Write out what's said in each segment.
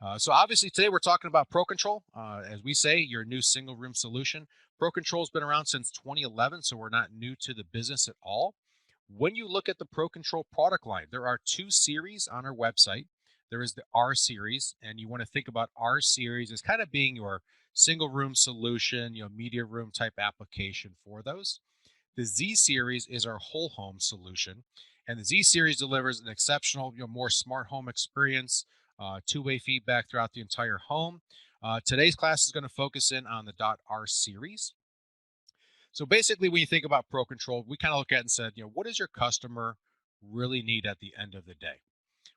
So obviously today we're talking about Pro Control. As we say, your new single room solution. Pro Control's been around since 2011, so we're not new to the business at all. When you look at the Pro Control product line, there are two series on our website. There is the R series, and you want to think about R series as kind of being your single room solution, media room type application for those. The Z series is our whole home solution, and the Z series delivers an exceptional, more smart home experience, two-way feedback throughout the entire home. Today's class is going to focus in on the .R series. So basically, when you think about Pro Control, we kind of look at it and said, what does your customer really need at the end of the day?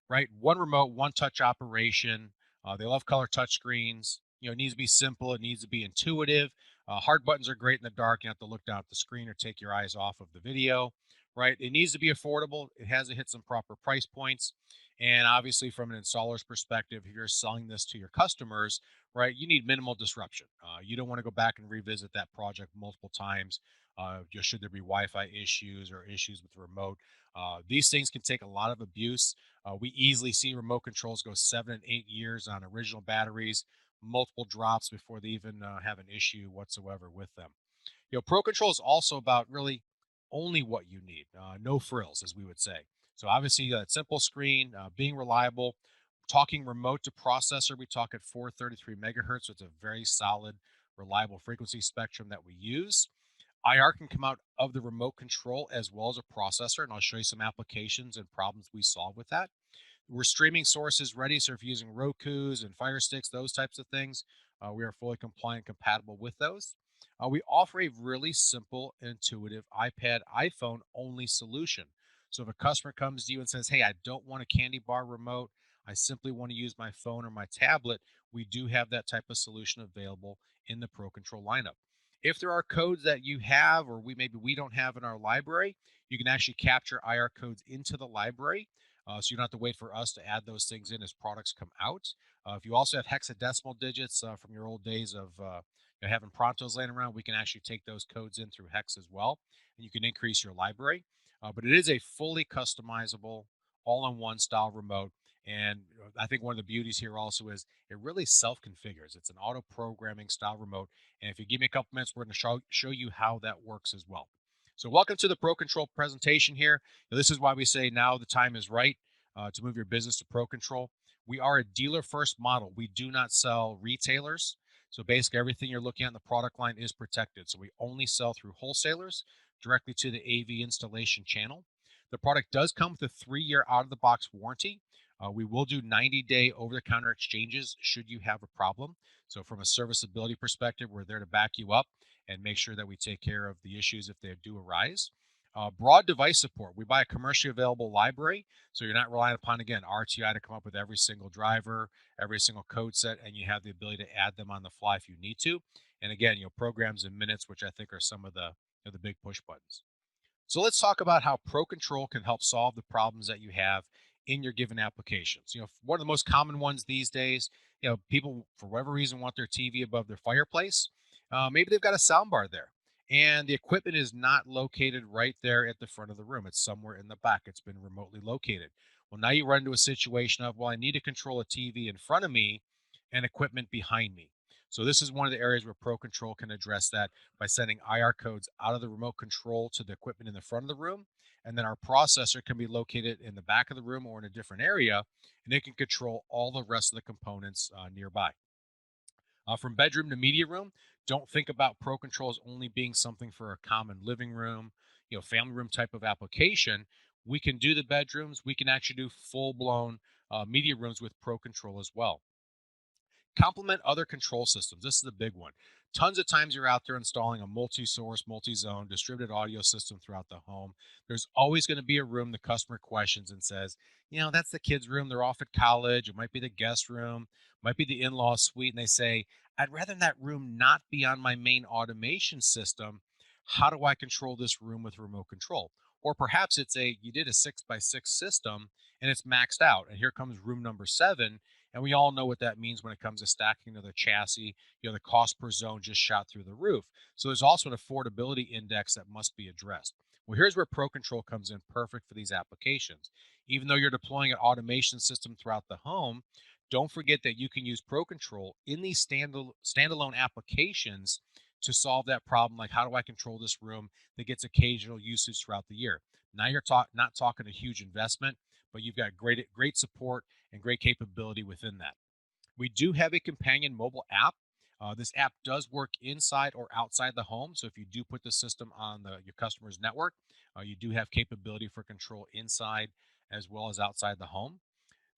Right? One remote, one touch operation. They love color touch screens. It needs to be simple. It needs to be intuitive. Hard buttons are great in the dark. You have to look down at the screen or take your eyes off of the video. Right? It needs to be affordable. It has to hit some proper price points. And obviously, from an installer's perspective, if you're selling this to your customers, right, you need minimal disruption. You don't want to go back and revisit that project multiple times. Just should there be Wi-Fi issues or issues with the remote. These things can take a lot of abuse. We easily see remote controls go 7 and 8 years on original batteries, multiple drops before they even have an issue whatsoever with them. Pro Control is also about really only what you need, no frills, as we would say. So obviously, that simple screen, being reliable, talking remote to processor, we talk at 433 megahertz, so it's a very solid, reliable frequency spectrum that we use. IR can come out of the remote control as well as a processor, and I'll show you some applications and problems we solve with that. We're streaming sources ready, so if you're using Roku's and Fire Sticks, those types of things, we are fully compliant, compatible with those. We offer a really simple, intuitive iPad, iPhone only solution. So if a customer comes to you and says, "Hey, I don't want a candy bar remote, I simply want to use my phone or my tablet," we do have that type of solution available in the Pro Control lineup. If there are codes that you have or we don't have in our library, you can actually capture IR codes into the library, so you don't have to wait for us to add those things in as products come out. If you also have hexadecimal digits from your old days of having Prontos laying around, we can actually take those codes in through hex as well, and you can increase your library. But it is a fully customizable, all-in-one style remote. And I think one of the beauties here also is it really self-configures. It's an auto-programming style remote. And if you give me a couple minutes, we're going to show you how that works as well. So welcome to the Pro Control presentation here. Now, this is why we say now the time is right to move your business to Pro Control. We are a dealer first model. We do not sell retailers. So basically everything you're looking at in the product line is protected. So we only sell through wholesalers directly to the AV installation channel. The product does come with a 3-year out of the box warranty. We will do 90-day over the counter exchanges should you have a problem. So from a serviceability perspective, we're there to back you up and make sure that we take care of the issues if they do arise. Broad device support. We buy a commercially available library, so you're not relying upon, again, RTI to come up with every single driver, every single code set, and you have the ability to add them on the fly if you need to. And again, programs in minutes, which I think are some of the big push buttons. So let's talk about how Pro Control can help solve the problems that you have in your given applications. One of the most common ones these days, people for whatever reason want their TV above their fireplace. Maybe they've got a sound bar there and the equipment is not located right there at the front of the room. It's somewhere in the back. It's been remotely located. Well, now you run into a situation of, well, I need to control a TV in front of me and equipment behind me. So this is one of the areas where Pro Control can address that by sending IR codes out of the remote control to the equipment in the front of the room. And then our processor can be located in the back of the room or in a different area, and it can control all the rest of the components nearby. From bedroom to media room, don't think about Pro Control as only being something for a common living room, family room type of application. We can do the bedrooms. We can actually do full blown media rooms with Pro Control as well. Complement other control systems. This is a big one. Tons of times you're out there installing a multi-source, multi-zone distributed audio system throughout the home. There's always going to be a room the customer questions and says, that's the kids' room. They're off at college. It might be the guest room, might be the in-law suite. And they say, I'd rather that room not be on my main automation system. How do I control this room with remote control? Or perhaps you did a 6x6 system and it's maxed out. And here comes room number 7, and we all know what that means when it comes to stacking another chassis. The cost per zone just shot through the roof. So there's also an affordability index that must be addressed. Well, here's where Pro Control comes in perfect for these applications. Even though you're deploying an automation system throughout the home, Don't forget that you can use Pro Control in these standalone applications to solve that problem. Like, how do I control this room that gets occasional usage throughout the year? Now you're not talking a huge investment, but you've got great support and great capability within that. We do have a companion mobile app. This app does work inside or outside the home. So if you do put the system on your customer's network, you do have capability for control inside as well as outside the home.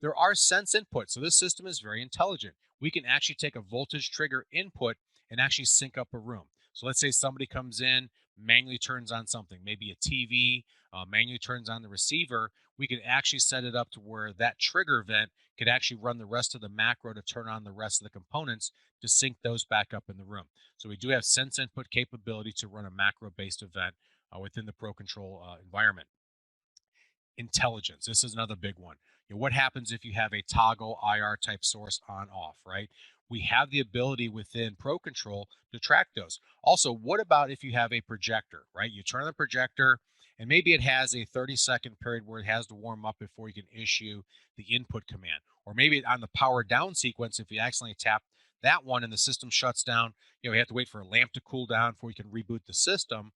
There are sense inputs, so this system is very intelligent. We can actually take a voltage trigger input and actually sync up a room. So let's say somebody comes in, manually turns on something, maybe a TV, manually turns on the receiver. We can actually set it up to where that trigger event could actually run the rest of the macro to turn on the rest of the components to sync those back up in the room. So we do have sense input capability to run a macro based event within the Pro Control environment. Intelligence. This is another big one. What happens if you have a toggle IR type source on off, right? We have the ability within Pro Control to track those. Also, what about if you have a projector, right? You turn on the projector and maybe it has a 30-second period where it has to warm up before you can issue the input command. Or maybe on the power down sequence, if you accidentally tap that one and the system shuts down, you have to wait for a lamp to cool down before you can reboot the system.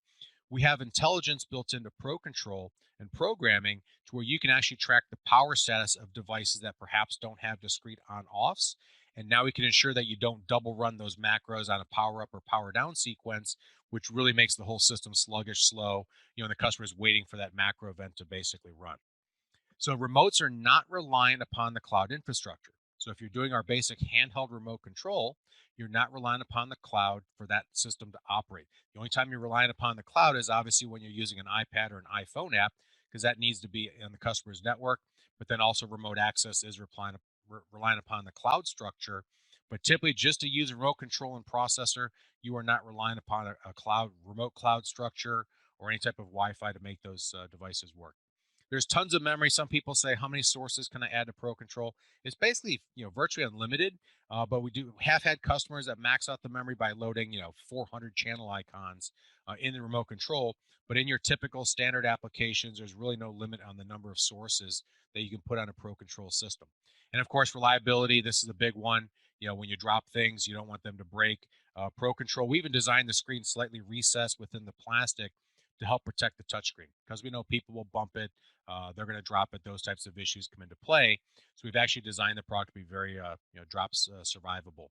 We have intelligence built into Pro Control and programming to where you can actually track the power status of devices that perhaps don't have discrete on offs. And now we can ensure that you don't double run those macros on a power up or power down sequence, which really makes the whole system sluggish, slow, and the customer is waiting for that macro event to basically run. So remotes are not reliant upon the cloud infrastructure. So if you're doing our basic handheld remote control, you're not relying upon the cloud for that system to operate. The only time you're relying upon the cloud is obviously when you're using an iPad or an iPhone app, because that needs to be on the customer's network. But then also remote access is relying upon the cloud structure. But typically, just to use a remote control and processor, you are not relying upon a remote cloud structure or any type of Wi-Fi to make those devices work. There's tons of memory. Some people say, how many sources can I add to Pro Control? It's basically, virtually unlimited. But we do have had customers that max out the memory by loading, 400 channel icons in the remote control. But in your typical standard applications, there's really no limit on the number of sources that you can put on a Pro Control system. And of course, reliability. This is a big one. When you drop things, you don't want them to break. Pro Control, we even designed the screen slightly recessed within the plastic to help protect the touchscreen because we know people will bump it, they're going to drop it. Those types of issues come into play. So we've actually designed the product to be very, drops survivable.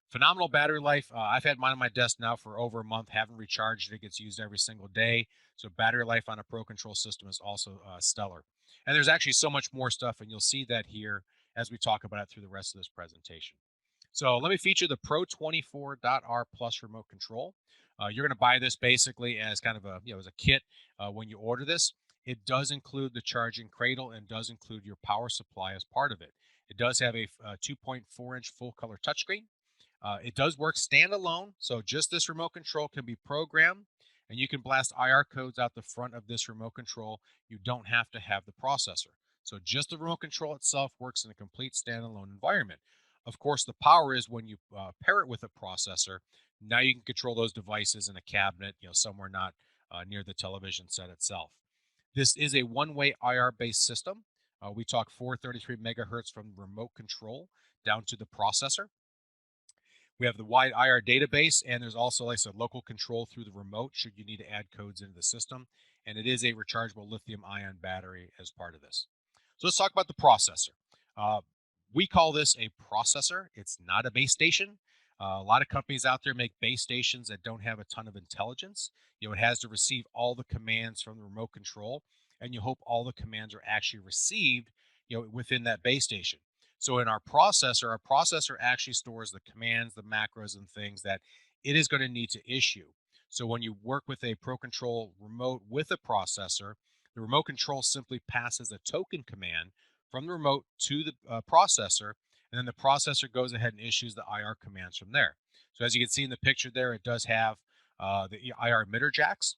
Phenomenal battery life. I've had mine on my desk now for over a month. Haven't recharged it. It gets used every single day. So battery life on a Pro Control system is also stellar. And there's actually so much more stuff, and you'll see that here as we talk about it through the rest of this presentation. So let me feature the Pro 24.r Plus remote control. You're going to buy this basically as kind of as a kit when you order this. It does include the charging cradle and does include your power supply as part of it. It does have a 2.4-inch full color touchscreen. It does work standalone, so just this remote control can be programmed, and you can blast IR codes out the front of this remote control. You don't have to have the processor. So just the remote control itself works in a complete standalone environment. Of course, the power is when you pair it with a processor. Now you can control those devices in a cabinet, somewhere not near the television set itself. This is a one-way IR-based system. We talk 433 megahertz from the remote control down to the processor. We have the wide IR database, and there's also, like I said, local control through the remote should you need to add codes into the system. And it is a rechargeable lithium ion battery as part of this. So let's talk about the processor. Uh, we call this a processor. It's not a base station. A lot of companies out there make base stations that don't have a ton of intelligence. It has to receive all the commands from the remote control, and you hope all the commands are actually received, within that base station. So in our processor actually stores the commands, the macros, and things that it is going to need to issue. So when you work with a Pro Control remote with a processor, the remote control simply passes a token command from the remote to the processor, and then the processor goes ahead and issues the IR commands from there. So as you can see in the picture there, it does have the IR emitter jacks.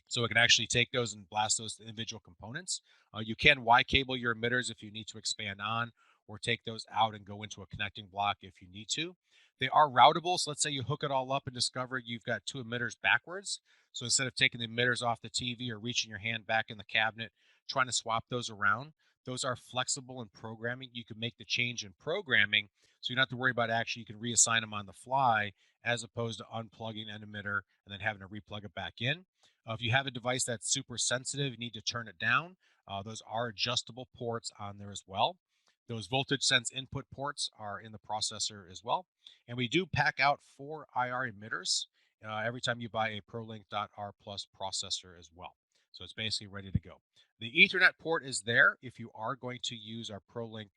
So it can actually take those and blast those to individual components. You can Y cable your emitters if you need to expand on, or take those out and go into a connecting block if you need to. They are routable. So let's say you hook it all up and discover you've got two emitters backwards. So instead of taking the emitters off the TV or reaching your hand back in the cabinet, trying to swap those around, Those are flexible in programming. You can make the change in programming, so you don't have to worry about actually, you can reassign them on the fly as opposed to unplugging an emitter and then having to replug it back in. If you have a device that's super sensitive, you need to turn it down. Those are adjustable ports on there as well. Those voltage sense input ports are in the processor as well. And we do pack out 4 IR emitters every time you buy a Prolink.r Plus processor as well. So it's basically ready to go. The Ethernet port is there if you are going to use our Prolink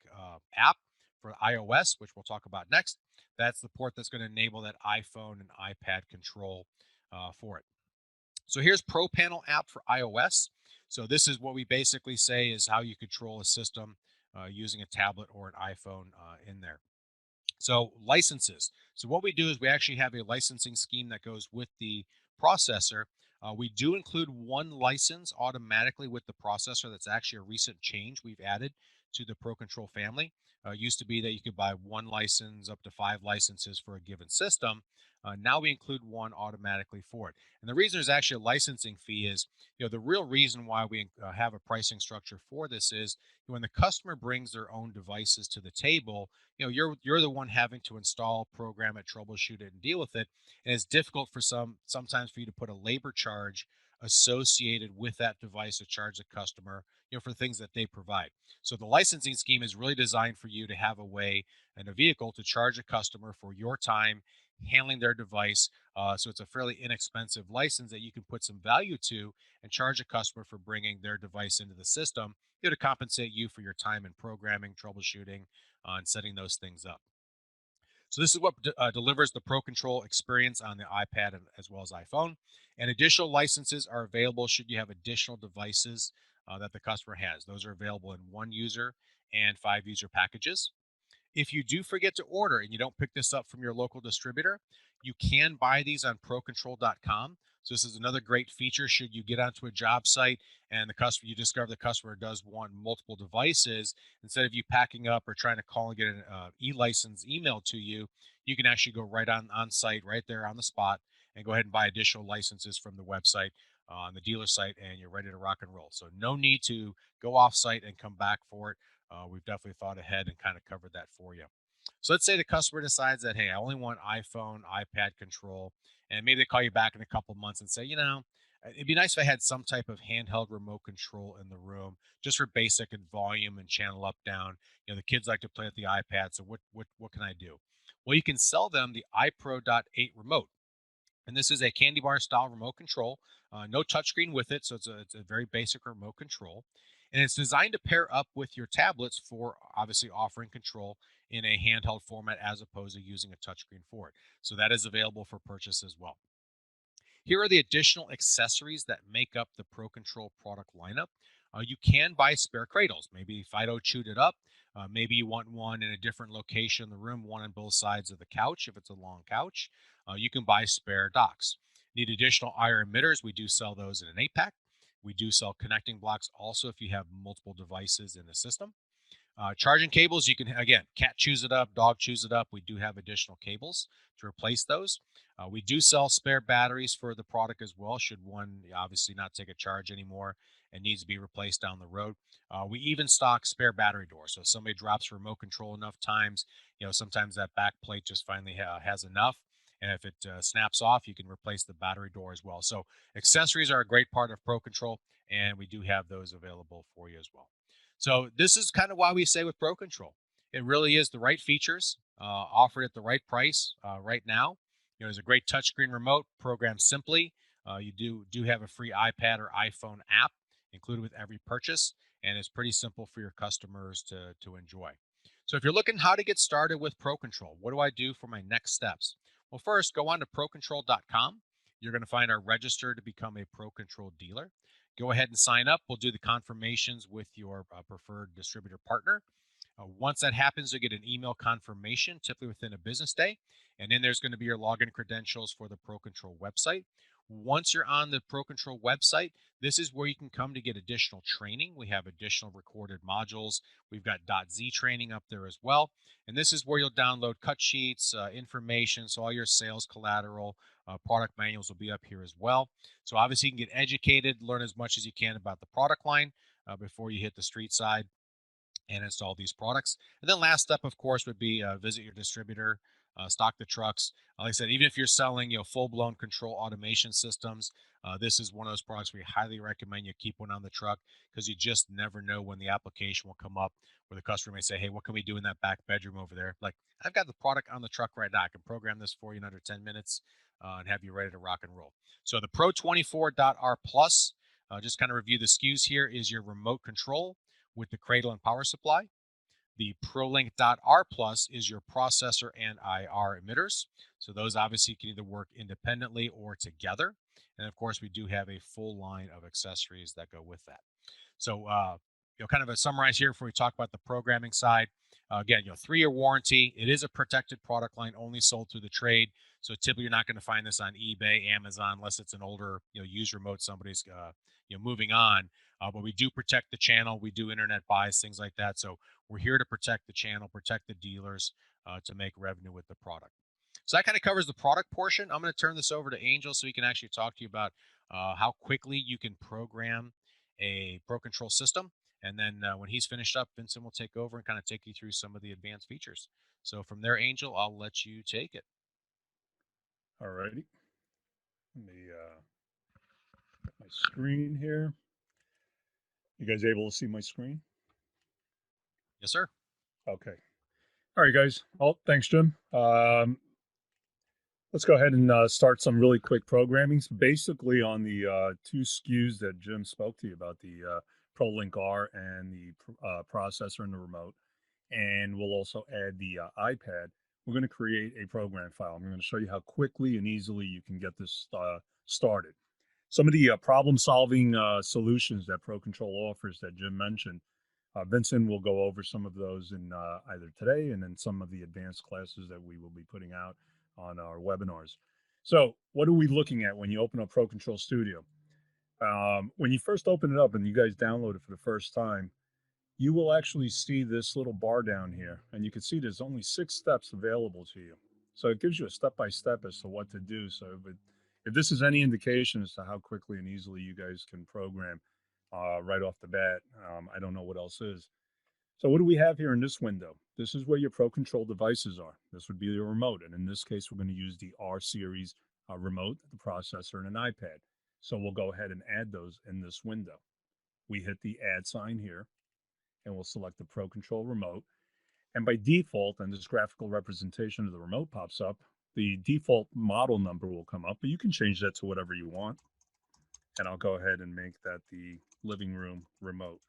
app for iOS, which we'll talk about next. That's the port that's going to enable that iPhone and iPad control for it. So here's Pro Panel app for iOS. So this is what we basically say is how you control a system using a tablet or an iPhone in there. So licenses. So what we do is we actually have a licensing scheme that goes with the processor. We do include one license automatically with the processor. That's actually a recent change we've added to the Pro Control family. Used to be that you could buy one license up to 5 licenses for a given system. Now we include one automatically for it. And the reason there's actually a licensing fee is, the real reason why we have a pricing structure for this is when the customer brings their own devices to the table, you're the one having to install, program it, troubleshoot it, and deal with it. And it's difficult for sometimes for you to put a labor charge associated with that device to charge the customer, for things that they provide. So the licensing scheme is really designed for you to have a way and a vehicle to charge a customer for your time handling their device. So it's a fairly inexpensive license that you can put some value to and charge a customer for bringing their device into the system, to compensate you for your time in programming, troubleshooting, and setting those things up. So this is what delivers the Pro Control experience on the iPad and, as well as iPhone. And additional licenses are available should you have additional devices that the customer has. Those are available in 1 user and 5 user packages. If you do forget to order and you don't pick this up from your local distributor, you can buy these on procontrol.com. So this is another great feature should you get onto a job site and you discover the customer does want multiple devices. Instead of you packing up or trying to call and get an e-license emailed to you, you can actually go right on site, right there on the spot, and go ahead and buy additional licenses from the website on the dealer site, and you're ready to rock and roll. So no need to go off site and come back for it. We've definitely thought ahead and kind of covered that for you. So let's say the customer decides that, hey, I only want iPhone, iPad control, and maybe they call you back in a couple months and say, it'd be nice if I had some type of handheld remote control in the room, just for basic and volume and channel up down. The kids like to play with the iPad, so what can I do? Well, you can sell them the iPro.8 remote. And this is a candy bar style remote control, no touchscreen with it, so it's a very basic remote control. And it's designed to pair up with your tablets for obviously offering control in a handheld format as opposed to using a touchscreen for it. So that is available for purchase as well. Here are the additional accessories that make up the Pro Control product lineup. You can buy spare cradles. Maybe Fido chewed it up. Maybe you want one in a different location in the room, one on both sides of the couch if it's a long couch. You can buy spare docks. Need additional IR emitters? We do sell those in an 8 pack. We do sell connecting blocks also if you have multiple devices in the system. Charging cables, you can, again, cat chews it up, dog chews it up. We do have additional cables to replace those. We do sell spare batteries for the product as well, should one obviously not take a charge anymore and needs to be replaced down the road. We even stock spare battery doors. So if somebody drops remote control enough times, sometimes that back plate just finally has enough. And if it snaps off, you can replace the battery door as well. So accessories are a great part of Pro Control, and we do have those available for you as well. So this is kind of why we say with Pro Control, it really is the right features offered at the right price right now. There's a great touchscreen remote programmed simply. You do have a free iPad or iPhone app included with every purchase, and it's pretty simple for your customers to enjoy. So if you're looking how to get started with Pro Control, what do I do for my next steps? Well, first, go on to procontrol.com. You're going to find our register to become a Pro Control dealer. Go ahead and sign up. We'll do the confirmations with your preferred distributor partner. Once that happens, you'll get an email confirmation, typically within a business day. And then there's going to be your login credentials for the Pro Control website. Once you're on the Pro Control website, this is where you can come to get additional training. We have additional recorded modules. We've got .z training up there as well. And this is where you'll download cut sheets, information, so all your sales collateral, product manuals will be up here as well. So obviously you can get educated, learn as much as you can about the product line before you hit the street side. and install these products. And then last step, of course, would be visit your distributor, stock the trucks. Like I said, even if you're selling, full-blown control automation systems, this is one of those products we highly recommend you keep one on the truck, because you just never know when the application will come up where the customer may say, "Hey, what can we do in that back bedroom over there?" Like, I've got the product on the truck right now. I can program this for you in under 10 minutes and have you ready to rock and roll. So the Pro 24.R Plus, just kind of review the SKUs here, is your remote control with the cradle and power supply. The Prolink.r Plus is your processor and IR emitters. So those obviously can either work independently or together. And of course, we do have a full line of accessories that go with that. So, kind of a summarize here before we talk about the programming side. Again, 3-year warranty. It is a protected product line, only sold through the trade. So typically, you're not going to find this on eBay, Amazon, unless it's an older, used remote somebody's, moving on. But we do protect the channel. We do internet buys, things like that. So we're here to protect the channel, protect the dealers, to make revenue with the product. So that kind of covers the product portion. I'm going to turn this over to Angel so he can actually talk to you about how quickly you can program a Pro Control system. And then when he's finished up, Vincent will take over and kind of take you through some of the advanced features. So from there, Angel, I'll let you take it. All righty. Let me get my screen here. You guys able to see my screen? Yes, sir. Okay. All right, guys. Oh, thanks, Jim. Let's go ahead and start some really quick programming. So basically, on the two SKUs that Jim spoke to you about, the Prolink.r and the processor and the remote, and we'll also add the iPad. We're going to create a program file. I'm going to show you how quickly and easily you can get this started. Some of the problem-solving solutions that Pro Control offers that Jim mentioned, Vincent will go over some of those in either today and then some of the advanced classes that we will be putting out on our webinars. So what are we looking at when you open up Pro Control Studio? When you first open it up and you guys download it for the first time, you will actually see this little bar down here, and you can see there's only 6 steps available to you. So it gives you a step-by-step as to what to do. So if this is any indication as to how quickly and easily you guys can program right off the bat, I don't know what else is. So what do we have here in this window? This is where your Pro Control devices are. This would be your remote, and in this case, we're going to use the R series remote, the processor, and an iPad. So we'll go ahead and add those in this window. We hit the add sign here, and we'll select the Pro Control remote. And by default, and this graphical representation of the remote pops up, the default model number will come up, but you can change that to whatever you want. And I'll go ahead and make that the living room remote.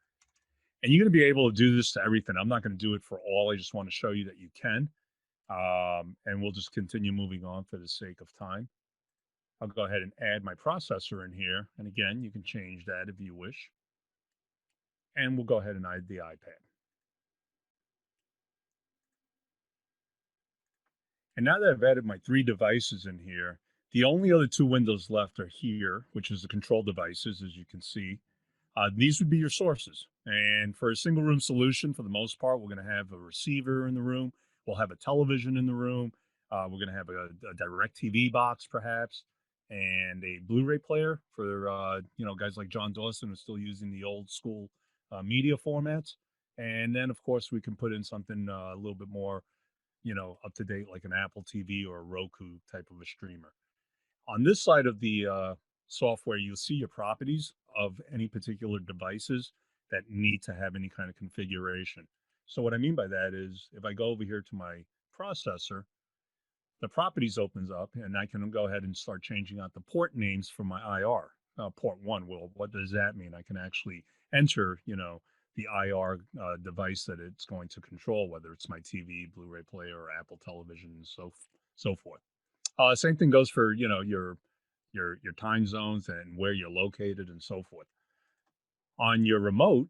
And you're going to be able to do this to everything. I'm not going to do it for all. I just want to show you that you can. And we'll just continue moving on for the sake of time. I'll go ahead and add my processor in here. And again, you can change that if you wish. And we'll go ahead and add the iPad. And now that I've added my 3 devices in here, the only other 2 windows left are here, which is the control devices, as you can see. These would be your sources. And for a single room solution, for the most part, we're going to have a receiver in the room. We'll have a television in the room. We're going to have a direct TV box, perhaps, and a Blu-ray player for guys like John Dawson who's still using the old school media formats. And then, of course, we can put in something a little bit more, up to date, like an Apple TV or a Roku type of a streamer. On this side of the software, you'll see your properties of any particular devices that need to have any kind of configuration. So what I mean by that is if I go over here to my processor, the properties opens up and I can go ahead and start changing out the port names for my IR. Port 1, well, what does that mean? I can actually enter, the IR device that it's going to control, whether it's my TV, Blu-ray player, or Apple television, and so forth. Same thing goes for your time zones and where you're located and so forth. On your remote,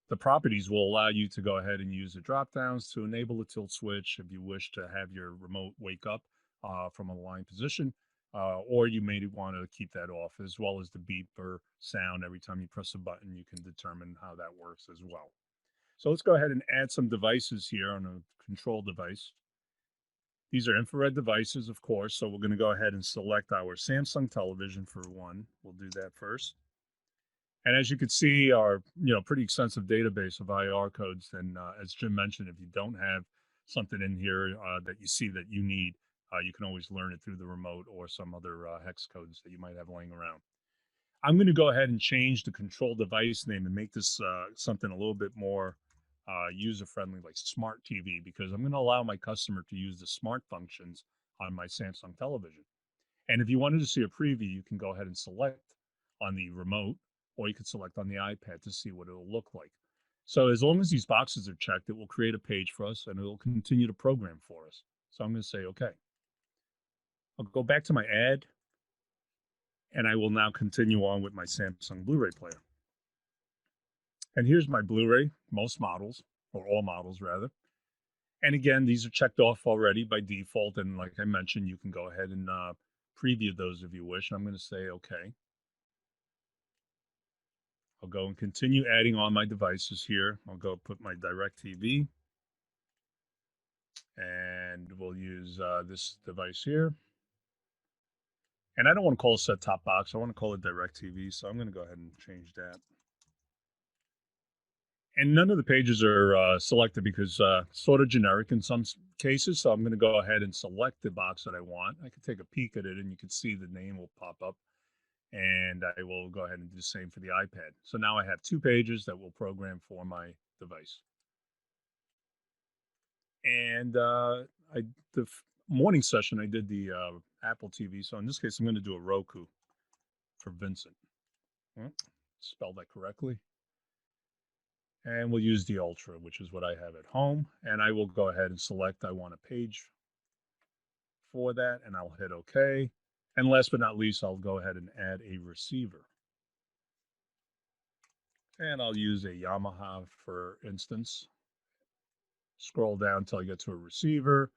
the properties will allow you to go ahead and use the drop downs to enable the tilt switch if you wish to have your remote wake up from a line position, or you may want to keep that off, as well as the beeper sound every time you press a button. You can determine how that works as well. So let's go ahead and add some devices here on a control device. These are infrared devices, of course, so we're going to go ahead and select our Samsung television for one. We'll do that first. And as you can see, our pretty extensive database of IR codes. And as Jim mentioned, if you don't have something in here that you see that you need, you can always learn it through the remote or some other hex codes that you might have laying around. I'm going to go ahead and change the control device name and make this something a little bit more user friendly, like smart TV, because I'm going to allow my customer to use the smart functions on my Samsung television. And if you wanted to see a preview, you can go ahead and select on the remote, or you could select on the iPad to see what it'll look like. So as long as these boxes are checked, it will create a page for us and it'll continue to program for us. So I'm going to say, okay. I'll go back to my ad and I will now continue on with my Samsung Blu-ray player. And here's my Blu-ray, most models, or all models rather. And again, these are checked off already by default. And like I mentioned, you can go ahead and preview those if you wish. I'm going to say, okay. I'll go and continue adding on my devices here. I'll go put my DirecTV, and we'll use this device here. And I don't want to call it set-top box. I want to call it DirecTV, so I'm going to go ahead and change that. And none of the pages are selected because sort of generic in some cases. So I'm going to go ahead and select the box that I want. I can take a peek at it, and you can see the name will pop up. And I will go ahead and do the same for the iPad. So now I have 2 pages that will program for my device. And the morning session, I did the Apple TV. So in this case, I'm going to do a Roku for Vincent. Spell that correctly. And we'll use the Ultra, which is what I have at home. And I will go ahead and select I want a page for that, and I'll hit OK. And last but not least, I'll go ahead and add a receiver. And I'll use a Yamaha, for instance. Scroll down until I get to a receiver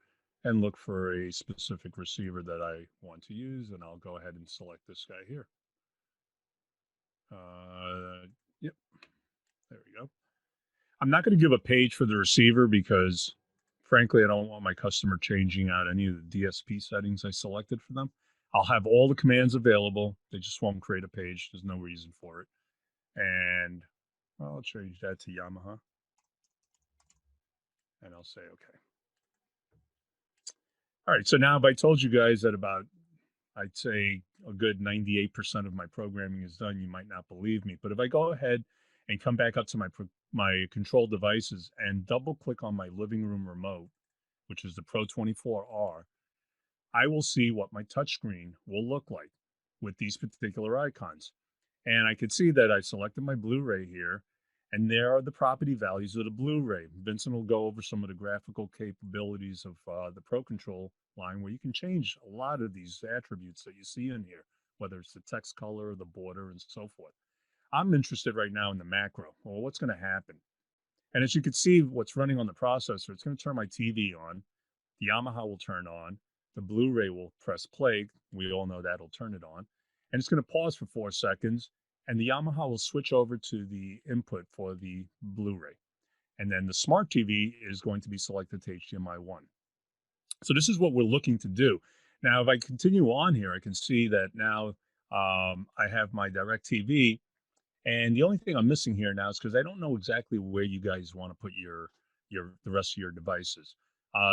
and look for a specific receiver that I want to use. And I'll go ahead and select this guy here. Yep, there we go. I'm not going to give a page for the receiver because, frankly, I don't want my customer changing out any of the DSP settings I selected for them. I'll have all the commands available. They just won't create a page. There's no reason for it. And I'll change that to Yamaha. And I'll say, okay. All right. So now if I told you guys that about, I'd say a good 98% of my programming is done, you might not believe me. But if I go ahead and come back up to my control devices and double click on my living room remote, which is the Pro 24R, I will see what my touchscreen will look like with these particular icons. And I could see that I selected my Blu-ray here, and there are the property values of the Blu-ray. Vincent will go over some of the graphical capabilities of the Pro Control line, where you can change a lot of these attributes that you see in here, whether it's the text color, the border, and so forth. I'm interested right now in the macro. Well, what's going to happen? And as you can see, what's running on the processor, it's going to turn my TV on. The Yamaha will turn on. The Blu-ray will press play. We all know that'll turn it on. And it's going to pause for 4 seconds. And the Yamaha will switch over to the input for the Blu-ray. And then the smart TV is going to be selected to HDMI 1. So this is what we're looking to do. Now, if I continue on here, I can see that now I have my DirecTV. And the only thing I'm missing here now is because I don't know exactly where you guys want to put the rest of your devices.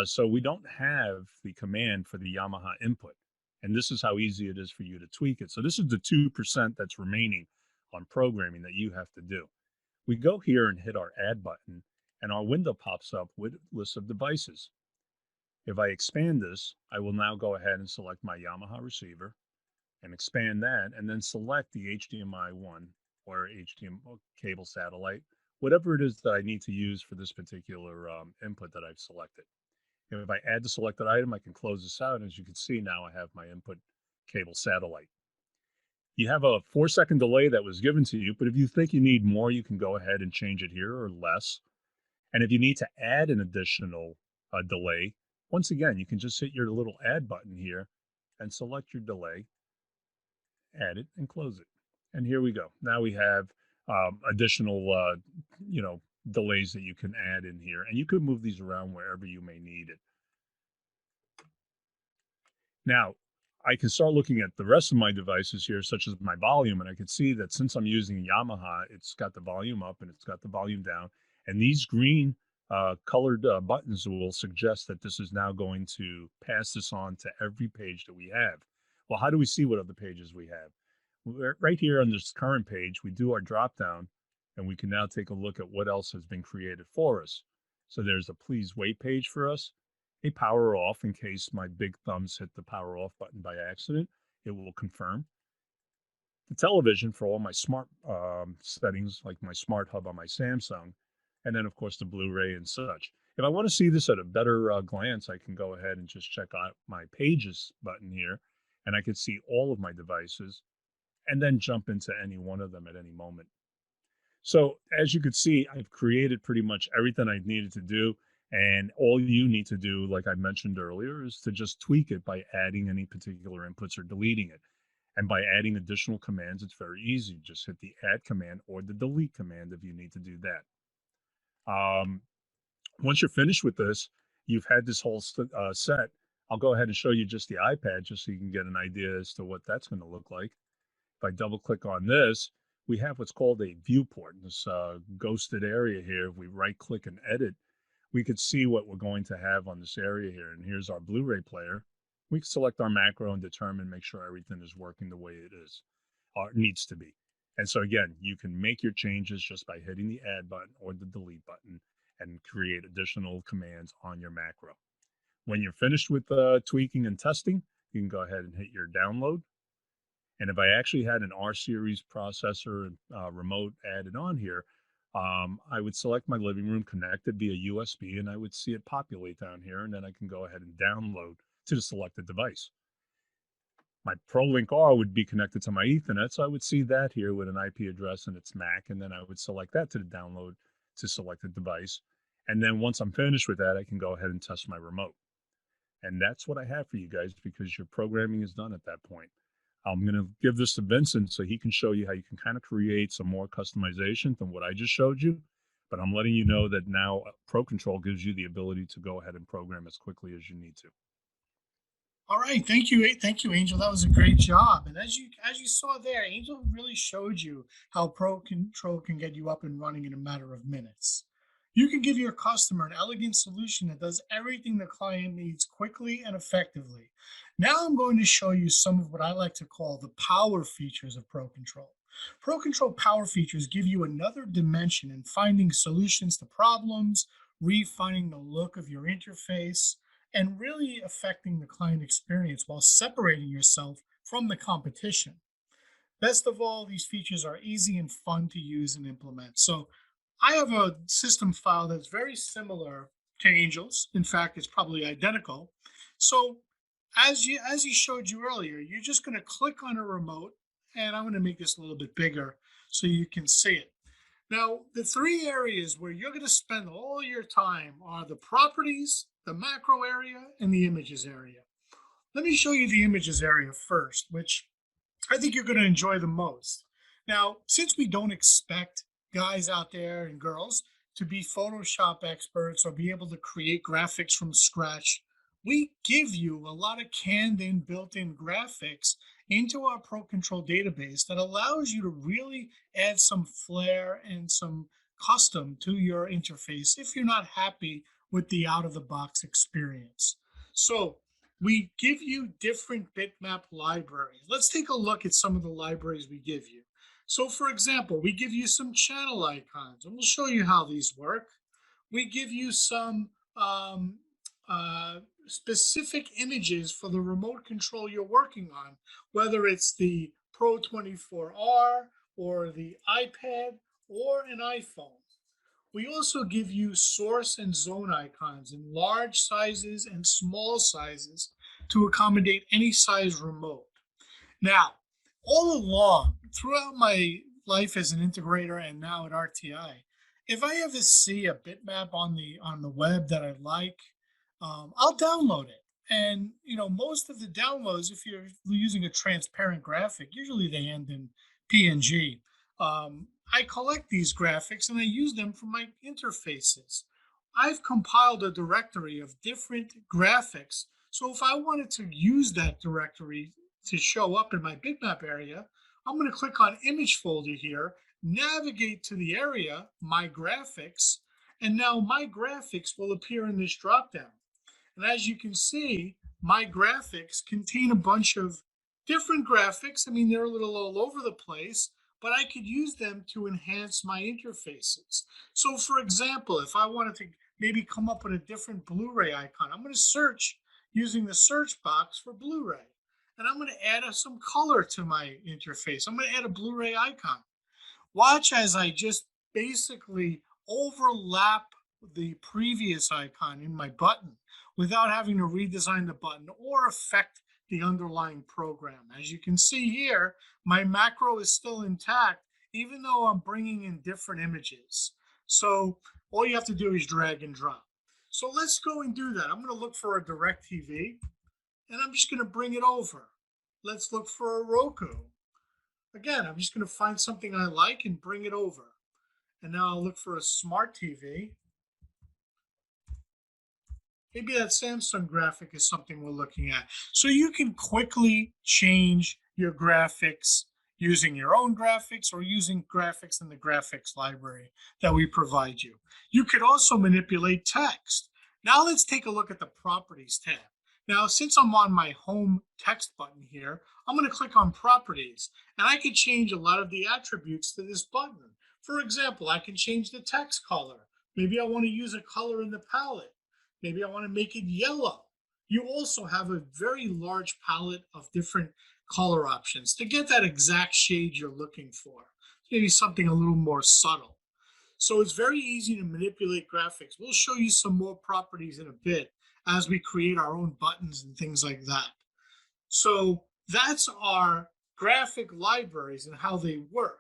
So we don't have the command for the Yamaha input. And this is how easy it is for you to tweak it. So this is the 2% that's remaining on programming that you have to do. We go here and hit our add button, and our window pops up with a list of devices. If I expand this, I will now go ahead and select my Yamaha receiver and expand that, and then select the HDMI 1 or HDMI cable satellite, whatever it is that I need to use for this particular input that I've selected. If I add the selected item, I can close this out. And as you can see, now I have my input cable satellite. You have a 4-second delay that was given to you, but if you think you need more, you can go ahead and change it here or less. And if you need to add an additional delay, once again, you can just hit your little add button here and select your delay, add it, and close it. And here we go. Now we have additional, delays that you can add in here, and you could move these around wherever you may need it. Now, I can start looking at the rest of my devices here, such as my volume, and I can see that since I'm using Yamaha, it's got the volume up and it's got the volume down. And these green colored buttons will suggest that this is now going to pass this on to every page that we have. Well, how do we see what other pages we have? Right here on this current page, we do our drop down and we can now take a look at what else has been created for us. So there's a please wait page for us, a power off in case my big thumbs hit the power off button by accident. It will confirm the television for all my smart settings, like my smart hub on my Samsung, and then, of course, the Blu ray and such. If I want to see this at a better glance, I can go ahead and just check out my pages button here, and I can see all of my devices and then jump into any one of them at any moment. So as you could see, I've created pretty much everything I needed to do. And all you need to do, like I mentioned earlier, is to just tweak it by adding any particular inputs or deleting it. And by adding additional commands, it's very easy. Just hit the add command or the delete command if you need to do that. Um, Once you're finished with this, you've had this whole set. I'll go ahead and show you just the iPad just so you can get an idea as to what that's going to look like. If I double click on this, we have what's called a viewport, this ghosted area here. If we right click and edit, we could see what we're going to have on this area here. And here's our Blu-ray player. We can select our macro and determine, make sure everything is working the way it is, or it needs to be. And so again, you can make your changes just by hitting the add button or the delete button and create additional commands on your macro. When you're finished with tweaking and testing, you can go ahead and hit your download. And if I actually had an R series processor remote added on here, I would select my living room, connect it via USB, and I would see it populate down here. And then I can go ahead and download to the selected device. My Prolink.r would be connected to my Ethernet, so I would see that here with an IP address and its MAC, and then I would select that to the download to select the device. And then once I'm finished with that, I can go ahead and test my remote. And that's what I have for you guys because your programming is done at that point. I'm going to give this to Vincent so he can show you how you can kind of create some more customization than what I just showed you. But I'm letting you know that now Pro Control gives you the ability to go ahead and program as quickly as you need to. All right, thank you, Angel. That was a great job. And as you saw there, Angel really showed you how Pro Control can get you up and running in a matter of minutes. You can give your customer an elegant solution that does everything the client needs quickly and effectively. Now I'm going to show you some of what I like to call the power features of Pro Control. Pro Control power features give you another dimension in finding solutions to problems, refining the look of your interface, and really affecting the client experience while separating yourself from the competition. Best of all, these features are easy and fun to use and implement. So I have a system file that's very similar to Angel's. In fact, it's probably identical. So as he showed you earlier, you're just going to click on a remote, and I'm going to make this a little bit bigger so you can see it. Now, the three areas where you're going to spend all your time are the properties, the macro area, and the images area. Let me show you the images area first, which I think you're going to enjoy the most. Now, since we don't expect guys out there and girls to be Photoshop experts or be able to create graphics from scratch, we give you a lot of canned in, built in graphics into our Pro Control database that allows you to really add some flair and some custom to your interface if you're not happy with the out of the box experience. So, we give you different bitmap libraries. Let's take a look at some of the libraries we give you. So for example, we give you some channel icons, and we'll show you how these work. We give you some specific images for the remote control you're working on, whether it's the Pro 24R or the iPad or an iPhone. We also give you source and zone icons in large sizes and small sizes to accommodate any size remote. Now, all along, throughout my life as an integrator and now at RTI, if I ever see a bitmap on the web that I like, I'll download it. And most of the downloads, if you're using a transparent graphic, usually they end in PNG. I collect these graphics and I use them for my interfaces. I've compiled a directory of different graphics So if I wanted to use that directory to show up in my bitmap area, I'm going to click on image folder here, navigate to the area, my graphics, and now my graphics will appear in this dropdown. And as you can see, my graphics contain a bunch of different graphics. I mean, they're a little all over the place, but I could use them to enhance my interfaces. So for example, if I wanted to maybe come up with a different Blu-ray icon, I'm going to search using the search box for Blu-ray. And I'm going to add some color to my interface. I'm going to add a Blu-ray icon. Watch as I just basically overlap the previous icon in my button without having to redesign the button or affect the underlying program. As you can see here, my macro is still intact, even though I'm bringing in different images. So all you have to do is drag and drop. So let's go and do that. I'm going to look for a DirecTV, and I'm just going to bring it over. Let's look for a Roku. Again, I'm just going to find something I like and bring it over. And now I'll look for a smart TV. Maybe that Samsung graphic is something we're looking at. So you can quickly change your graphics using your own graphics or using graphics in the graphics library that we provide you. You could also manipulate text. Now let's take a look at the properties tab. Now, since I'm on my home text button here, I'm going to click on properties, and I can change a lot of the attributes to this button. For example, I can change the text color. Maybe I want to use a color in the palette. Maybe I want to make it yellow. You also have a very large palette of different color options to get that exact shade you're looking for. Maybe something a little more subtle. So it's very easy to manipulate graphics. We'll show you some more properties in a bit as we create our own buttons and things like that. So that's our graphic libraries and how they work.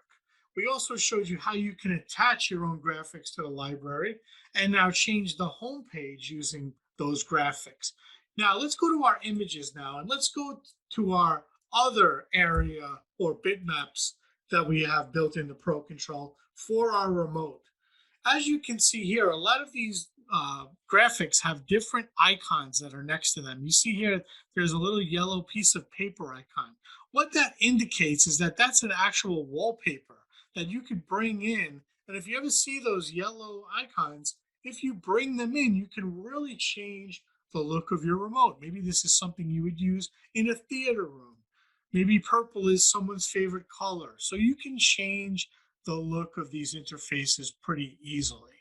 We also showed you how you can attach your own graphics to the library and now change the home page using those graphics. Now let's go to our images now, and let's go to our other area or bitmaps that we have built into Pro Control for our remote. As you can see here, a lot of these graphics have different icons that are next to them. You see here, there's a little yellow piece of paper icon. What that indicates is that that's an actual wallpaper that you could bring in. And if you ever see those yellow icons, if you bring them in, you can really change the look of your remote. Maybe this is something you would use in a theater room. Maybe purple is someone's favorite color. So you can change the look of these interfaces pretty easily.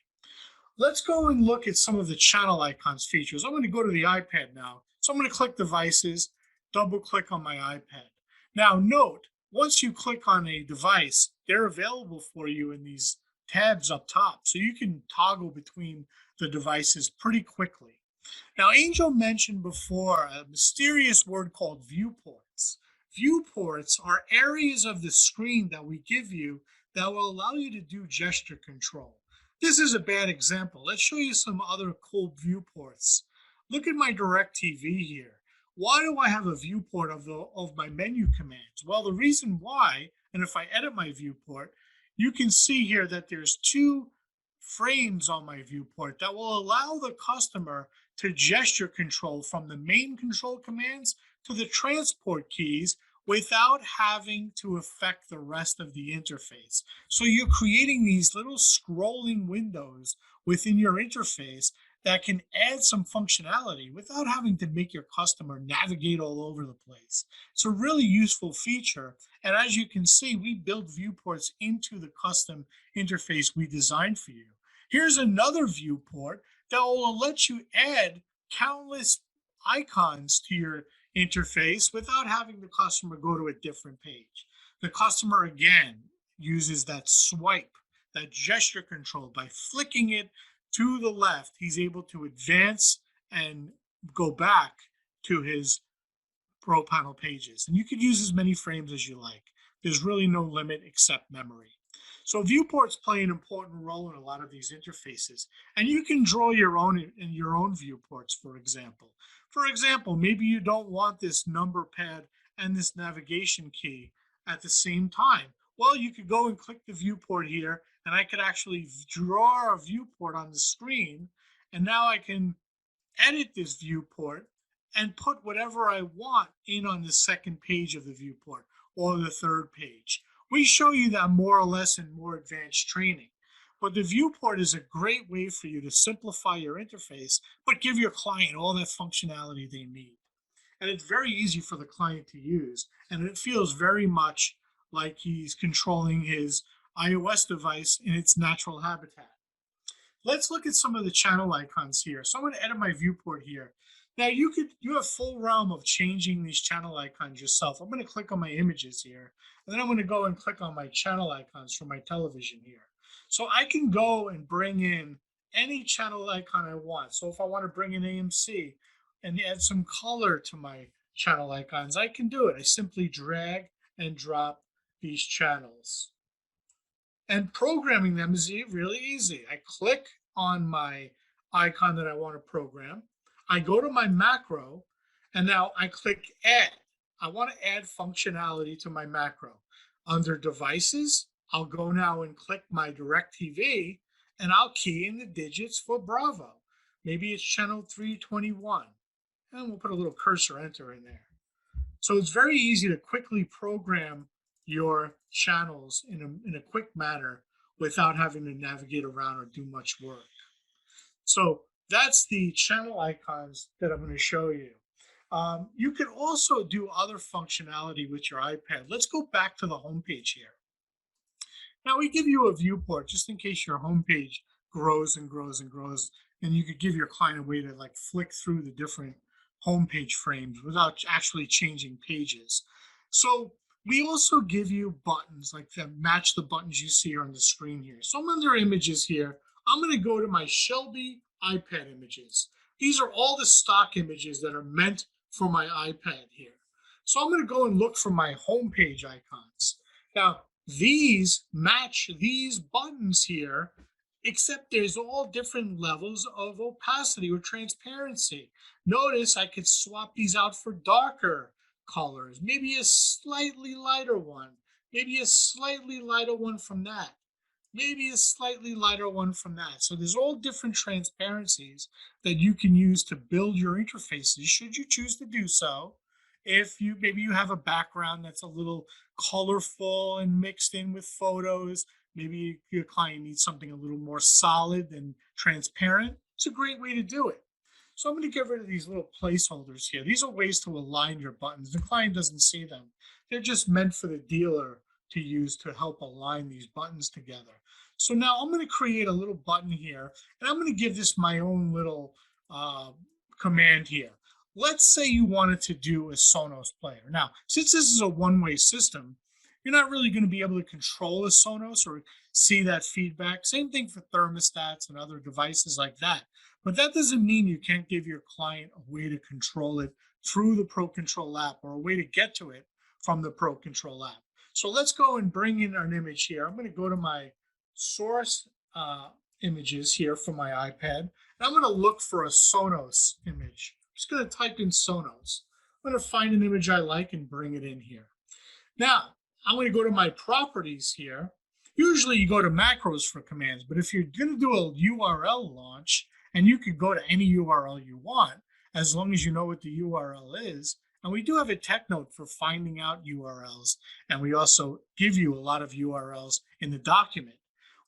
Let's go and look at some of the channel icons features. I'm going to go to the iPad now. So I'm going to click devices, double click on my iPad. Now note, once you click on a device, they're available for you in these tabs up top. So you can toggle between the devices pretty quickly. Now, Angel mentioned before a mysterious word called viewports. Viewports are areas of the screen that we give you that will allow you to do gesture control. This is a bad example. Let's show you some other cool viewports. Look at my DirecTV here. Why do I have a viewport of my menu commands? Well, the reason why, and if I edit my viewport, you can see here that there's two frames on my viewport that will allow the customer to gesture control from the main control commands to the transport keys without having to affect the rest of the interface. So you're creating these little scrolling windows within your interface that can add some functionality without having to make your customer navigate all over the place. It's a really useful feature. And as you can see, we build viewports into the custom interface we designed for you. Here's another viewport that will let you add countless icons to your interface without having the customer go to a different page. The customer, again, uses that swipe, that gesture control. By flicking it to the left, he's able to advance and go back to his Pro Panel pages. And you could use as many frames as you like. There's really no limit except memory. So viewports play an important role in a lot of these interfaces, and you can draw your own in your own viewports, for example. For example, maybe you don't want this number pad and this navigation key at the same time. Well, you could go and click the viewport here, and I could actually draw a viewport on the screen, and now I can edit this viewport and put whatever I want in on the second page of the viewport or the third page. We show you that more or less in more advanced training. But the viewport is a great way for you to simplify your interface, but give your client all that functionality they need. And it's very easy for the client to use. And it feels very much like he's controlling his iOS device in its natural habitat. Let's look at some of the channel icons here. So I'm going to edit my viewport here. Now you have full realm of changing these channel icons yourself. I'm going to click on my images here, and then I'm going to go and click on my channel icons for my television here. So I can go and bring in any channel icon I want. So if I want to bring in AMC and add some color to my channel icons, I can do it. I simply drag and drop these channels. And programming them is really easy. I click on my icon that I want to program. I go to my macro, and now I click add. I want to add functionality to my macro. Under devices, I'll go now and click my DirecTV, and I'll key in the digits for Bravo. Maybe it's channel 321. And we'll put a little cursor enter in there. So it's very easy to quickly program your channels in a quick manner without having to navigate around or do much work. So that's the channel icons that I'm going to show you. You can also do other functionality with your iPad. Let's go back to the home page here. Now we give you a viewport just in case your home page grows and grows and grows, and you could give your client a way to like flick through the different homepage frames without actually changing pages. So we also give you buttons like that match the buttons you see on the screen here. So I'm under images here. I'm going to go to my Shelby iPad images. These are all the stock images that are meant for my iPad here. So I'm going to go and look for my homepage icons. Now, these match these buttons here, except there's all different levels of opacity or transparency. Notice I could swap these out for darker colors, maybe a slightly lighter one, maybe a slightly lighter one from that, maybe a slightly lighter one from that. So there's all different transparencies that you can use to build your interfaces should you choose to do so. If you maybe you have a background that's a little colorful and mixed in with photos, maybe your client needs something a little more solid and transparent, it's a great way to do it. So I'm going to get rid of these little placeholders here. These are ways to align your buttons. The client doesn't see them. They're just meant for the dealer to use to help align these buttons together. So now I'm going to create a little button here, and I'm going to give this my own little command here. Let's say you wanted to do a Sonos player. Now, since this is a one-way system, you're not really going to be able to control a Sonos or see that feedback. Same thing for thermostats and other devices like that. But that doesn't mean you can't give your client a way to control it through the Pro Control app or a way to get to it from the Pro Control app. So let's go and bring in an image here. I'm going to go to my source images here for my iPad, and I'm going to look for a Sonos image. I'm just going to type in Sonos. I'm going to find an image I like and bring it in here. Now, I'm going to go to my properties here. Usually you go to macros for commands, but if you're going to do a URL launch, and you could go to any URL you want, as long as you know what the URL is. And we do have a tech note for finding out URLs, and we also give you a lot of URLs in the document.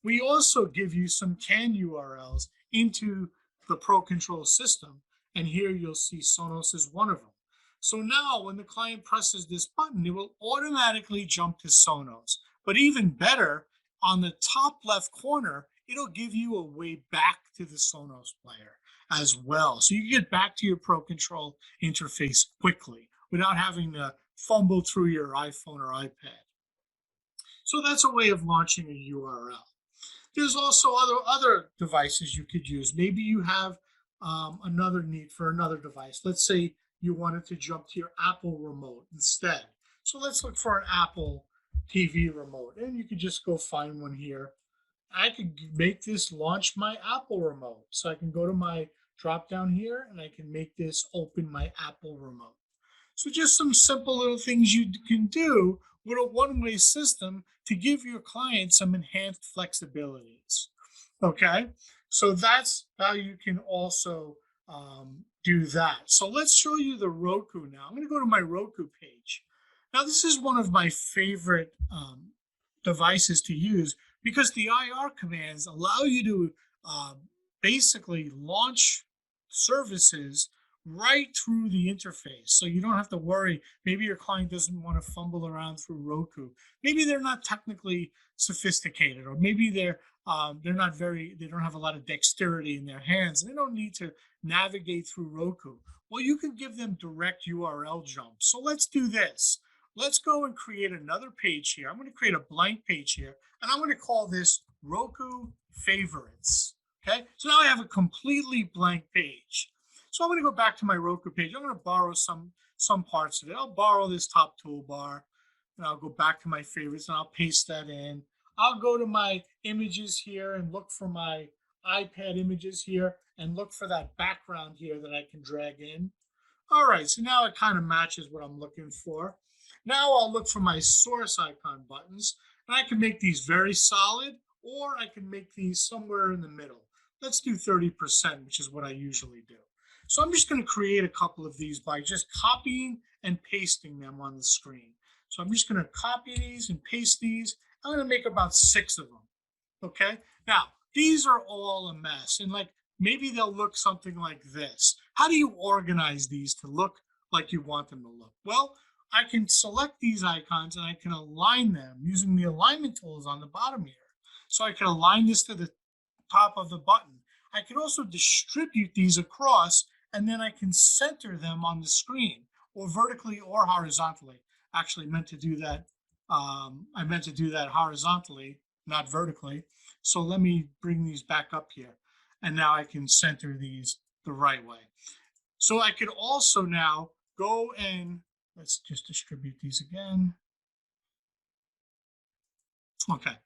We also give you some canned URLs into the Pro Control system, and here you'll see Sonos is one of them. So now when the client presses this button, it will automatically jump to Sonos. But even better, on the top left corner, it'll give you a way back to the Sonos player as well. So you can get back to your Pro Control interface quickly without having to fumble through your iPhone or iPad. So that's a way of launching a URL. There's also other devices you could use. Maybe you have another need for another device. Let's say you wanted to jump to your Apple remote instead. So let's look for an Apple TV remote, and you could just go find one here. I could make this launch my Apple remote. So I can go to my drop down here and I can make this open my Apple remote. So just some simple little things you can do with a one-way system to give your client some enhanced flexibilities. Okay, so that's how you can also do that. So let's show you the Roku now. I'm going to go to my Roku page. Now, this is one of my favorite devices to use because the IR commands allow you to basically launch services right through the interface. So you don't have to worry. Maybe your client doesn't want to fumble around through Roku. Maybe they're not technically sophisticated, or maybe they're not very, they don't have a lot of dexterity in their hands, and they don't need to navigate through Roku. Well, you can give them direct URL jumps. So let's do this. Let's go and create another page here. I'm going to create a blank page here, and I'm going to call this Roku Favorites. Okay, so now I have a completely blank page. So I'm going to go back to my Roku page. I'm going to borrow some parts of it. I'll borrow this top toolbar, and I'll go back to my favorites, and I'll paste that in. I'll go to my images here and look for my iPad images here and look for that background here that I can drag in. All right, so now it kind of matches what I'm looking for. Now I'll look for my source icon buttons, and I can make these very solid, or I can make these somewhere in the middle. Let's do 30%, which is what I usually do. So I'm just going to create a couple of these by just copying and pasting them on the screen. So I'm just going to copy these and paste these. I'm going to make about 6 of them. Okay. Now, these are all a mess, and like maybe they'll look something like this. How do you organize these to look like you want them to look? Well, I can select these icons and I can align them using the alignment tools on the bottom here. So I can align this to the top of the button. I can also distribute these across, and then I can center them on the screen, or vertically or horizontally. Actually meant to do that. I meant to do that horizontally, not vertically. So let me bring these back up here. And now I can center these the right way. So I could also now go and let's just distribute these again. Okay.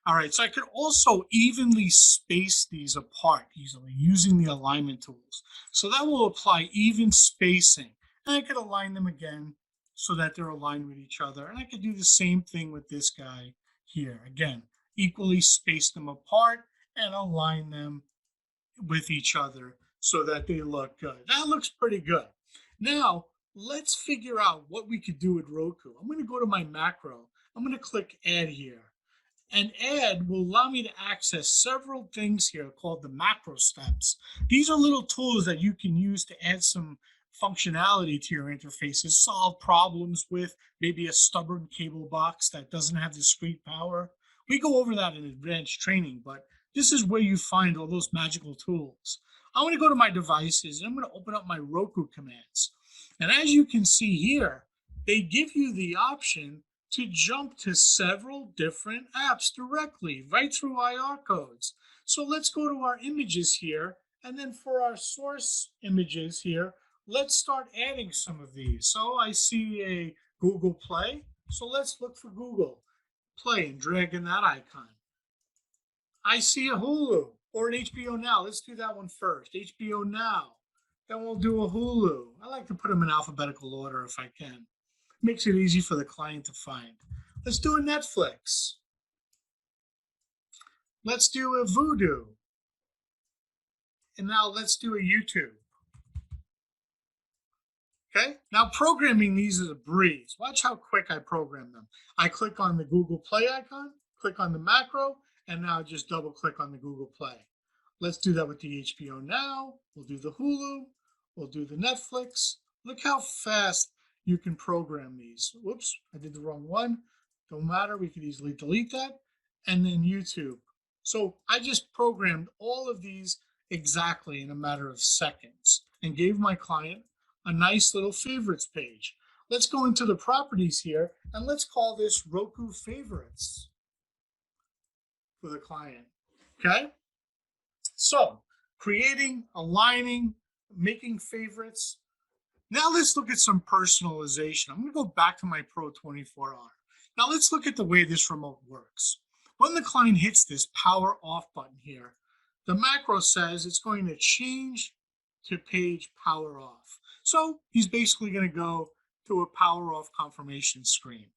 All right, so I could also evenly space these apart easily using the alignment tools. So that will apply even spacing. And I could align them again so that they're aligned with each other. And I could do the same thing with this guy here. Again, equally space them apart and align them with each other so that they look good. That looks pretty good. Now, let's figure out what we could do with Roku. I'm going to go to my macro. I'm going to click Add here. And Add will allow me to access several things here called the macro steps. These are little tools that you can use to add some functionality to your interfaces, solve problems with maybe a stubborn cable box that doesn't have discrete power. We go over that in advanced training, but this is where you find all those magical tools. I'm going to go to my devices and I'm going to open up my Roku commands. And as you can see here, they give you the option to jump to several different apps directly right through IR codes. So let's go to our images here. And then for our source images here, let's start adding some of these. So I see a Google Play. So let's look for Google Play and drag in that icon. I see a Hulu or an HBO Now. Let's do that one first. HBO Now. Then we'll do a Hulu. I like to put them in alphabetical order if I can. Makes it easy for the client to find. Let's do a Netflix. Let's do a Vudu. And now let's do a YouTube. Okay, now programming these is a breeze. Watch how quick I program them. I click on the Google Play icon, click on the macro, and now just double click on the Google Play. Let's do that with the HBO Now. We'll do the Hulu. We'll do the Netflix. Look how fast you can program these. Whoops, I did the wrong one. Don't matter, we could easily delete that. And then YouTube. So I just programmed all of these exactly in a matter of seconds and gave my client a nice little favorites page. Let's go into the properties here and let's call this Roku Favorites for the client. Okay? So creating, aligning, making favorites. Now let's look at some personalization. I'm going to go back to my Pro 24R. Now let's look at the way this remote works. When the client hits this power off button here, the macro says it's going to change to page power off. So he's basically going to go to a power off confirmation screen.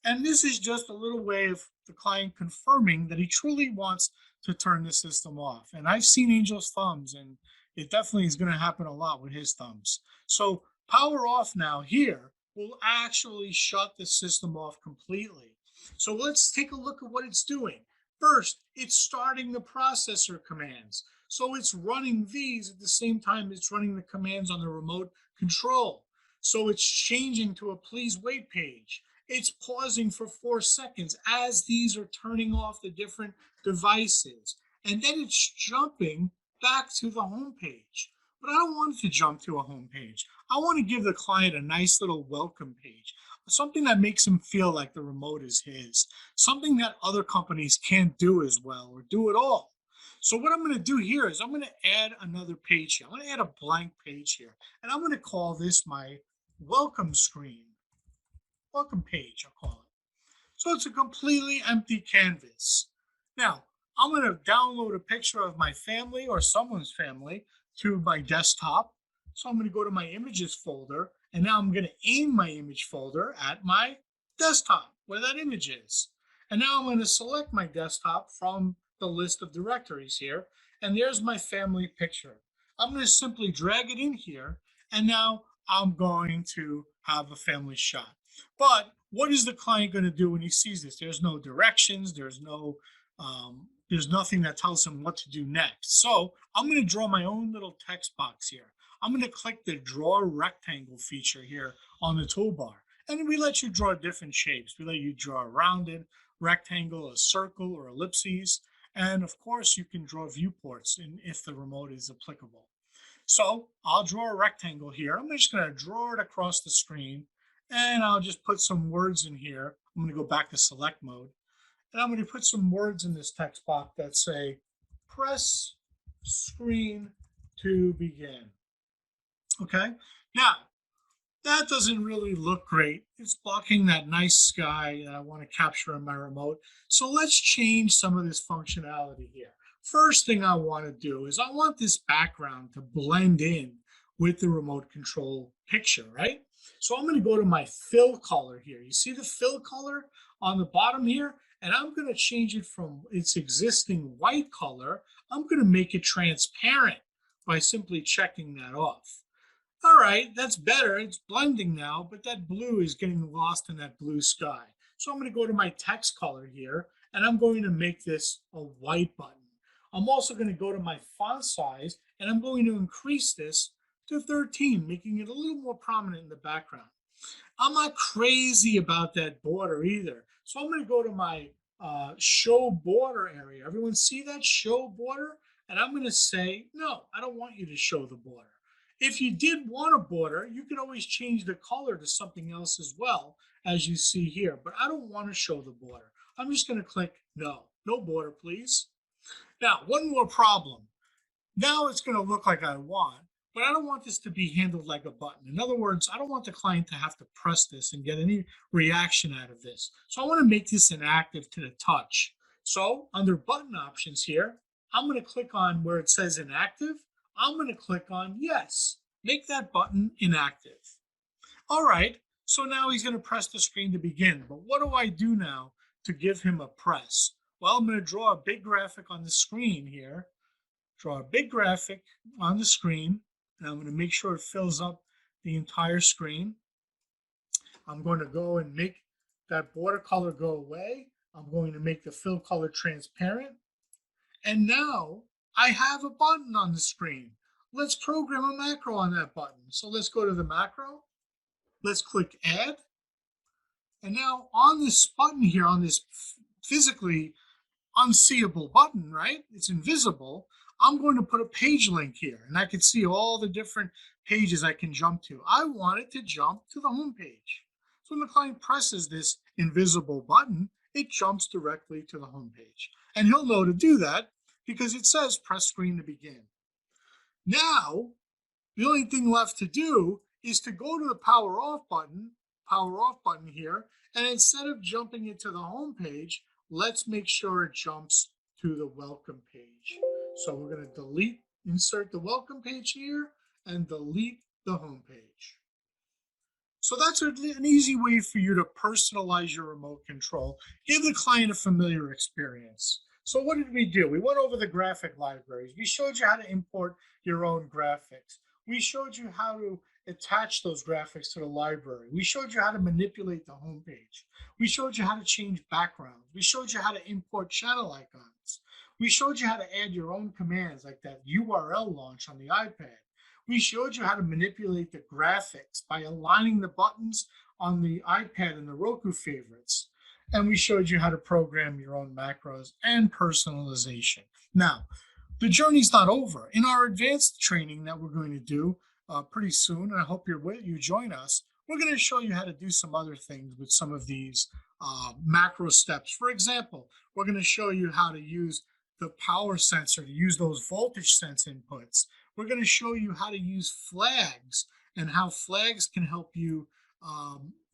And this is just a little way of the client confirming that he truly wants to turn the system off. And I've seen Angel's thumbs, and It definitely is going to happen a lot with his thumbs. So power off now here will actually shut the system off completely. So let's take a look at what it's doing. First, it's starting the processor commands. So it's running these at the same time it's running the commands on the remote control. So it's changing to a please wait page. It's pausing for 4 seconds as these are turning off the different devices. And then it's jumping back to the home page. But I don't want it to jump to a home page. I want to give the client a nice little welcome page, something that makes him feel like the remote is his, something that other companies can't do as well or do at all. So what I'm going to do here is I'm going to add another page here. I'm going to add a blank page here, and I'm going to call this my welcome screen, welcome page, I'll call it. So it's a completely empty canvas. Now, I'm going to download a picture of my family or someone's family to my desktop. So I'm going to go to my images folder, and now I'm going to aim my image folder at my desktop where that image is. And now I'm going to select my desktop from the list of directories here, and there's my family picture. I'm going to simply drag it in here, and now I'm going to have a family shot. But what is the client going to do when he sees this? There's no directions. There's nothing that tells him what to do next. So I'm going to draw my own little text box here. I'm going to click the draw rectangle feature here on the toolbar. And we let you draw different shapes. We let you draw a rounded rectangle, a circle, or ellipses. And of course, you can draw viewports if the remote is applicable. So I'll draw a rectangle here. I'm just going to draw it across the screen, and I'll just put some words in here. I'm going to go back to select mode, and I'm going to put some words in this text box that say press screen to begin. Okay, now that doesn't really look great. It's blocking that nice sky that I want to capture on my remote. So let's change some of this functionality here. First thing I want to do is I want this background to blend in with the remote control picture, right? So I'm going to go to my fill color here. You see the fill color on the bottom here? And I'm going to change it from its existing white color. I'm going to make it transparent by simply checking that off. All right, that's better. It's blending now, but that blue is getting lost in that blue sky. So I'm going to go to my text color here, and I'm going to make this a white button. I'm also going to go to my font size, and I'm going to increase this to 13, making it a little more prominent in the background. I'm not crazy about that border either. So I'm going to go to my show border area. Everyone see that show border? And I'm going to say, no, I don't want you to show the border. If you did want a border, you could always change the color to something else as well, as you see here. But I don't want to show the border. I'm just going to click no. No border, please. Now, one more problem. Now it's going to look like I want, but I don't want this to be handled like a button. In other words, I don't want the client to have to press this and get any reaction out of this. So I want to make this inactive to the touch. So under button options here, I'm going to click on where it says inactive. I'm going to click on yes, make that button inactive. All right, so now he's going to press the screen to begin. But what do I do now to give him a press? Well, I'm going to draw a big graphic on the screen here. Draw a big graphic on the screen, and I'm going to make sure it fills up the entire screen. I'm going to go and make that border color go away. I'm going to make the fill color transparent. And now I have a button on the screen. Let's program a macro on that button. So let's go to the macro. Let's click add. And now on this button here, on this physically unseeable button, right? It's invisible. I'm going to put a page link here, and I can see all the different pages I can jump to. I want it to jump to the home page. So when the client presses this invisible button, it jumps directly to the home page. And he'll know to do that because it says press screen to begin. Now, the only thing left to do is to go to the power off button here, and instead of jumping it to the home page, let's make sure it jumps to the welcome page. So we're going to insert the welcome page here and delete the home page. So that's an easy way for you to personalize your remote control, give the client a familiar experience. So what did we do? We went over the graphic libraries. We showed you how to import your own graphics. We showed you how to attach those graphics to the library. We showed you how to manipulate the homepage. We showed you how to change backgrounds. We showed you how to import channel icons. We showed you how to add your own commands like that URL launch on the iPad. We showed you how to manipulate the graphics by aligning the buttons on the iPad and the Roku favorites. And we showed you how to program your own macros and personalization. Now, the journey's not over. In our advanced training that we're going to do pretty soon, and I hope you join us, we're going to show you how to do some other things with some of these macro steps. For example, we're going to show you how to use the power sensor to use those voltage sense inputs. We're going to show you how to use flags and how flags can help you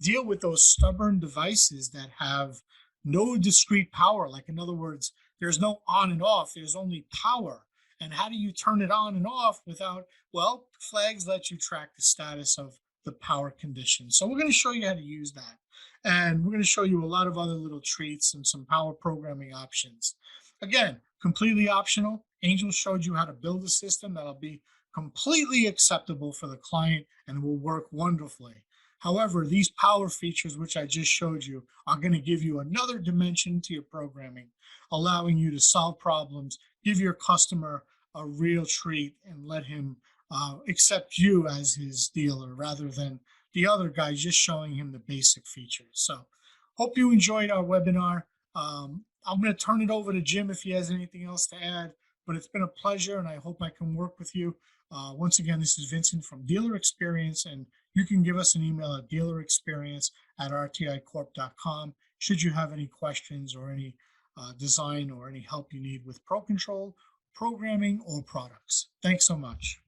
deal with those stubborn devices that have no discrete power. Like, in other words, there's no on and off, there's only power. And how do you turn it on and off without, well, flags let you track the status of the power condition. So we're going to show you how to use that. And we're going to show you a lot of other little treats and some power programming options. Again, completely optional. Angel showed you how to build a system that'll be completely acceptable for the client and will work wonderfully. However, these power features, which I just showed you, are going to give you another dimension to your programming, allowing you to solve problems, give your customer a real treat, and let him accept you as his dealer rather than the other guy just showing him the basic features. So, hope you enjoyed our webinar. I'm going to turn it over to Jim if he has anything else to add, but it's been a pleasure, and I hope I can work with you. Once again, this is Vincent from Dealer Experience, and you can give us an email at dealerexperience@rticorp.com should you have any questions or any design or any help you need with Pro Control, programming, or products. Thanks so much.